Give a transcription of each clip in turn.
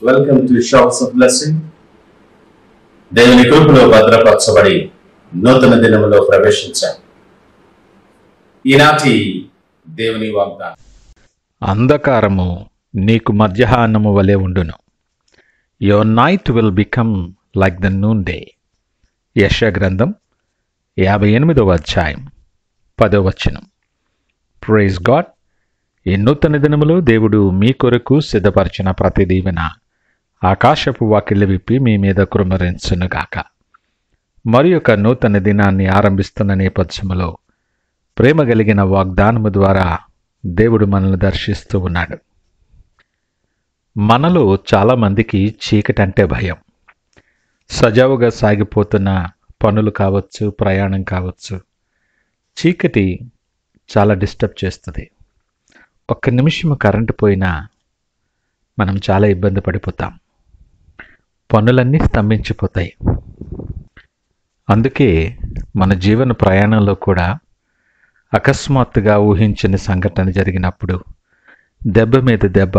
Welcome to shops of blessing. దేవుని కృపలో భద్రపరచబడి నూతన దినములో ప్రవేశించాం. ఈనాటి దేవుని వాగ్దానం. అంధకారము నీకు మధ్యాహ్నము వలె ఉండును. Your night will become like the noon day. యెషయా గ్రంథం 58వ అధ్యాయం 10వ వచనం. Praise God. ఈ నూతన దినములో దేవుడు మీ కొరకు సిద్ధపరిచిన ప్రతి దీవెన ఆకాశపు వాకిళ్ళు విప్పి మీ మీద కుమ్మరించునుగాక. మరి ఒక నూతన దినాన్ని ఆరంభిస్తున్న నేపథ్యములో ప్రేమ కలిగిన వాగ్దానము ద్వారా దేవుడు మనల్ని దర్శిస్తూ ఉన్నాడు. మనలో చాలామందికి చీకటి అంటే భయం. సజావుగా సాగిపోతున్న పనులు కావచ్చు, ప్రయాణం కావచ్చు, చీకటి చాలా డిస్టర్బ్ చేస్తుంది. ఒక్క నిమిషం కరెంటు పోయినా మనం చాలా ఇబ్బంది పడిపోతాం. పనులన్నీ స్తంభించిపోతాయి. అందుకే మన జీవన ప్రయాణంలో కూడా అకస్మాత్తుగా ఊహించని సంఘటన జరిగినప్పుడు, దెబ్బ మీద దెబ్బ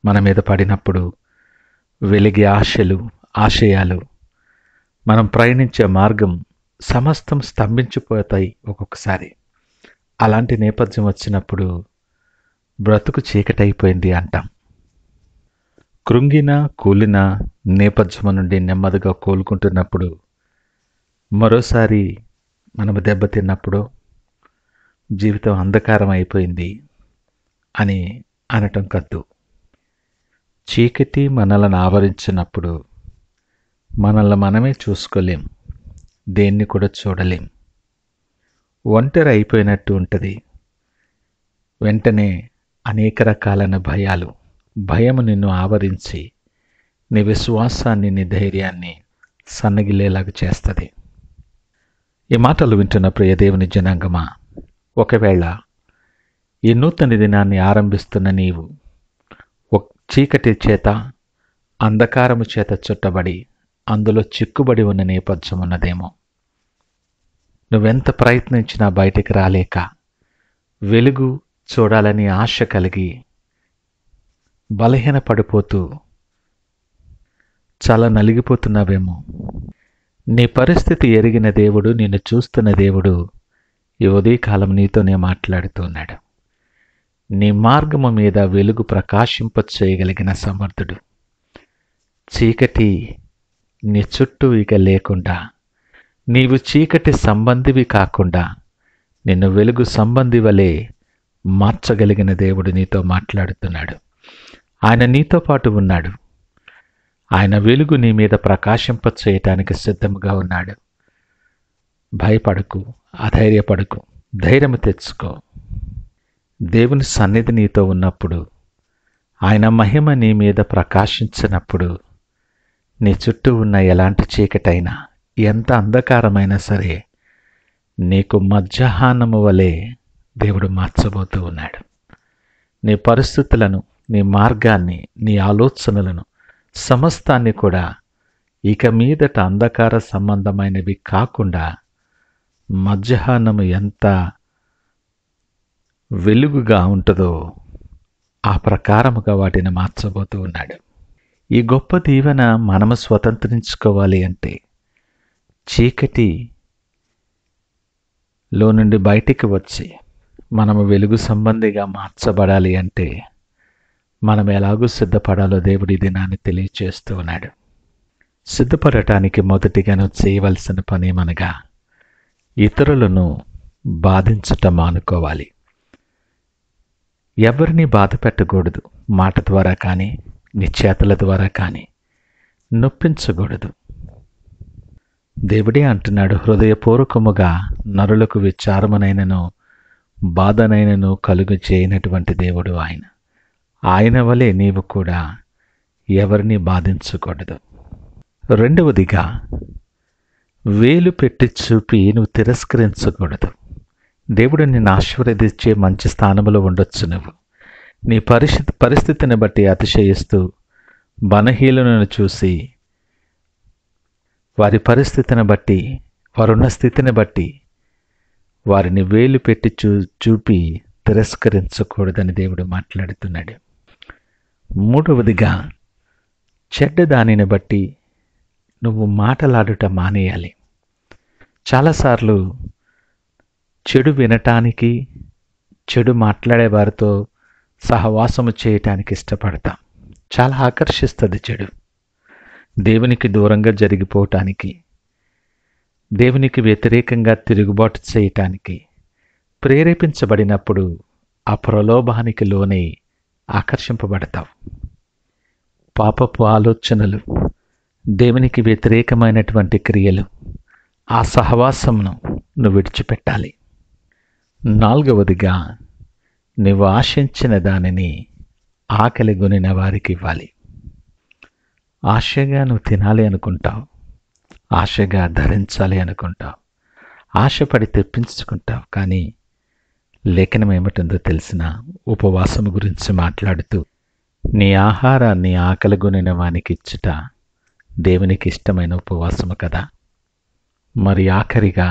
మన మీద పడినప్పుడు, వెలిగే ఆశలు, ఆశయాలు, మనం ప్రయాణించే మార్గం సమస్తం స్తంభించిపోతాయి ఒక్కొక్కసారి. అలాంటి నేపథ్యం వచ్చినప్పుడు బ్రతుకు చీకటైపోయింది అంటాం. కృంగిన కూలిన నేపథ్యం నుండి నెమ్మదిగా కోలుకుంటున్నప్పుడు, మరోసారి మనము దెబ్బతిన్నప్పుడు జీవితం అంధకారం అయిపోయింది అని అనటం కద్దు. చీకటి మనల్ని ఆవరించినప్పుడు మనల్ని మనమే చూసుకోలేం, దేన్ని కూడా చూడలేం. ఒంటరి అయిపోయినట్టు ఉంటుంది. వెంటనే అనేక రకాలైన భయాలు, భయము నిన్ను ఆవరించి నీ విశ్వాసాన్ని, నీ ధైర్యాన్ని సన్నగిలేలాగా చేస్తుంది. ఈ మాటలు వింటున్న ప్రియ దేవుని జనాంగమా, ఒకవేళ ఈ నూతన దినాన్ని ఆరంభిస్తున్న నీవు చీకటి చేత, అంధకారము చేత చుట్టబడి అందులో చిక్కుబడి ఉన్న నేపథ్యం ఉన్నదేమో. నువ్వెంత ప్రయత్నించినా బయటికి రాలేక, వెలుగు చూడాలని ఆశ కలిగి బలహీనపడిపోతూ చాలా నలిగిపోతున్నావేమో. నీ పరిస్థితి ఎరిగిన దేవుడు, నిన్ను చూస్తున్న దేవుడు ఈ ఉదయకాలం నీతోనే మాట్లాడుతున్నాడు. నీ మార్గము మీద వెలుగు ప్రకాశింప చేయగలిగిన సమర్థుడు. చీకటి నీ చుట్టూ ఇక లేకుండా, నీవు చీకటి సంబంధివి కాకుండా నిన్ను వెలుగు సంబంధి వలె మార్చగలిగిన దేవుడు నీతో మాట్లాడుతున్నాడు. ఆయన నీతో పాటు ఉన్నాడు. ఆయన వెలుగు నీ మీద ప్రకాశింప చేయటానికి సిద్ధంగా ఉన్నాడు. భయపడకు, అధైర్యపడకు, ధైర్యము తెచ్చుకో. దేవుని సన్నిధి నీతో ఉన్నప్పుడు, ఆయన మహిమ నీ మీద ప్రకాశించినప్పుడు, నీ చుట్టూ ఉన్న ఎలాంటి చీకటైనా, ఎంత అంధకారమైనా సరే నీకు మధ్యాహ్నము వలె దేవుడు మార్చబోతూ ఉన్నాడు. నీ పరిస్థితులను, నీ మార్గాన్ని, నీ ఆలోచనలను సమస్తాన్ని కూడా ఇక మీదట అంధకార సంబంధమైనవి కాకుండా మధ్యాహ్నము ఎంత వెలుగుగా ఉంటుందో ఆ ప్రకారముగా వాటిని మార్చబోతూ ఉన్నాడు. ఈ గొప్ప దీవెన మనము స్వతంత్రించుకోవాలి అంటే, చీకటిలో నుండి బయటికి వచ్చి మనము వెలుగు సంబంధిగా మార్చబడాలి అంటే మనం ఎలాగూ సిద్ధపడాలో దేవుడి దినాన్ని తెలియచేస్తూ ఉన్నాడు. సిద్ధపడటానికి మొదటిగా నువ్వు చేయవలసిన పని ఏమనగా, ఇతరులను బాధించటం మానుకోవాలి. ఎవరిని బాధ పెట్టకూడదు. మాట ద్వారా కానీ, నీ చేతుల ద్వారా కానీ నొప్పించకూడదు. దేవుడే అంటున్నాడు, హృదయపూర్వకముగా నరులకు విచారమునైనను బాధనైనను కలుగు చేయనటువంటి దేవుడు ఆయన. ఆయన వలె నీవు కూడా ఎవరిని బాధించకూడదు. రెండవదిగా, వేలు పెట్టి చూపి నువ్వు తిరస్కరించకూడదు. దేవుడు నిన్ను ఆశీర్వదించే మంచి స్థానంలో ఉండొచ్చు. నువ్వు నీ పరిస్థితిని బట్టి అతిశయిస్తూ బలహీనులను చూసి, వారి పరిస్థితిని బట్టి, వారున్న స్థితిని బట్టి వారిని వేలు పెట్టి చూపి తిరస్కరించకూడదని దేవుడు మాట్లాడుతున్నాడు. మూడవదిగా, చెడ్డ దానిని బట్టి నువ్వు మాటలాడుట మానేయాలి. చాలాసార్లు చెడు వినటానికి, చెడు మాట్లాడే వారితో సహవాసము చేయటానికి ఇష్టపడతాం. చాలా ఆకర్షిస్తుంది చెడు. దేవునికి దూరంగా జరిగిపోవటానికి, దేవునికి వ్యతిరేకంగా తిరుగుబాటు చేయటానికి ప్రేరేపించబడినప్పుడు ఆ ప్రలోభానికి లోనై ఆకర్షింపబడతావు. పాపపు ఆలోచనలు, దేవునికి వ్యతిరేకమైనటువంటి క్రియలు, ఆ సహవాసమును నువ్వు విడిచిపెట్టాలి. 4వదిగా, నువ్వు ఆశించిన దానిని ఆకలిగొనిన వారికి ఇవ్వాలి. ఆశగా నువ్వు తినాలి అనుకుంటావు, ఆశగా ధరించాలి అనుకుంటావు, ఆశపడి తెప్పించుకుంటావు. కానీ లేఖనం ఏమిటందో తెలిసిన ఉపవాసం గురించి మాట్లాడుతూ, నీ ఆహారాన్ని ఆకలిగొనిన వానికి ఇచ్చుట దేవునికి ఇష్టమైన ఉపవాసము కదా. మరి ఆఖరిగా,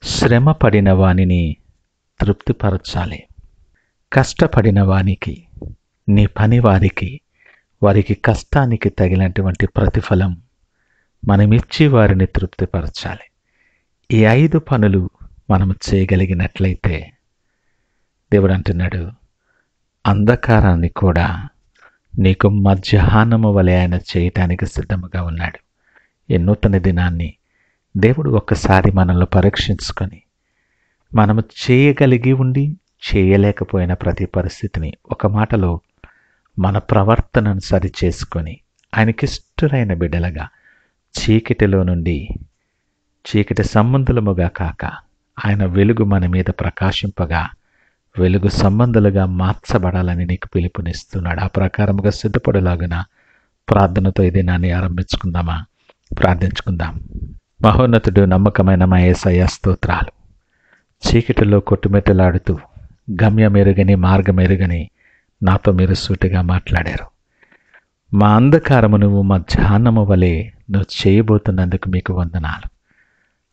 శ్రమ పడిన వానిని తృప్తిపరచాలి. కష్టపడిన వానికి, నీ పని వారికి కష్టానికి తగినటువంటి ప్రతిఫలం మనమిచ్చి వారిని తృప్తిపరచాలి. ఈ 5 పనులు మనం చేయగలిగినట్లయితే దేవుడు అంటున్నాడు, అంధకారాన్ని కూడా నీకు మధ్యాహ్నము వలె ఆయన చేయటానికి సిద్ధముగా ఉన్నాడు. ఈ నూతన దినాన్ని దేవుడు ఒక్కసారి మనల్ని పరీక్షించుకొని, మనము చేయగలిగి ఉండి చేయలేకపోయిన ప్రతి పరిస్థితిని ఒక మాటలో మన ప్రవర్తనను సరిచేసుకొని ఆయనకిష్టులైన బిడ్డలుగా చీకటిలో నుండి చీకటి సంబంధులముగా కాక ఆయన వెలుగు మన మీద ప్రకాశింపగా వెలుగు సంబంధులుగా మార్చబడాలని నీకు పిలుపునిస్తున్నాడు. ఆ ప్రకారముగా సిద్ధపడేలాగున ప్రార్థనతో ఈ దినాన్ని ఆరంభించుకుందామా? ప్రార్థించుకుందాం. మహోన్నతుడు, నమ్మకమైన మా యేసయ్య స్తోత్రాలు. చీకటిలో కొట్టుమెట్టలాడుతూ గమ్యమెరుగని మార్గమెరుగని నాతో మీరు సూటిగా మాట్లాడారు. మా అంధకారము నువ్వు మధ్యాహ్నము వలె నువ్వు చేయబోతున్నందుకు మీకు వందనాలు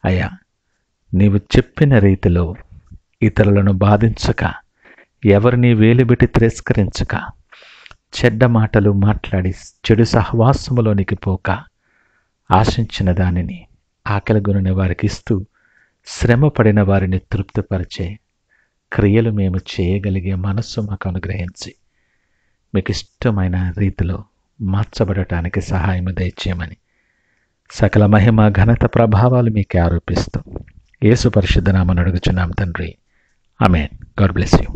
అయ్యా. నీవు చెప్పిన రీతిలో ఇతరులను బాధించక, ఎవరిని వేలుబెట్టి తిరస్కరించక, చెడ్డ మాటలు మాట్లాడి చెడు సహవాసములోనికి పోక, ఆశించిన దానిని ఆకలిగొనిన వారికి ఇస్తూ, శ్రమ పడిన వారిని తృప్తిపరిచే క్రియలు మేము చేయగలిగే మనస్సు మాకు అనుగ్రహించి, మీకు ఇష్టమైన రీతిలో మార్చబడటానికి సహాయం దయచేయమని సకల మహిమ ఘనత ప్రభావాలు మీకే ఆరోపిస్తూ యేసు పరిశుద్ధ నామమున అడుగుచున్నాం తండ్రి. ఆమేన్. God bless you.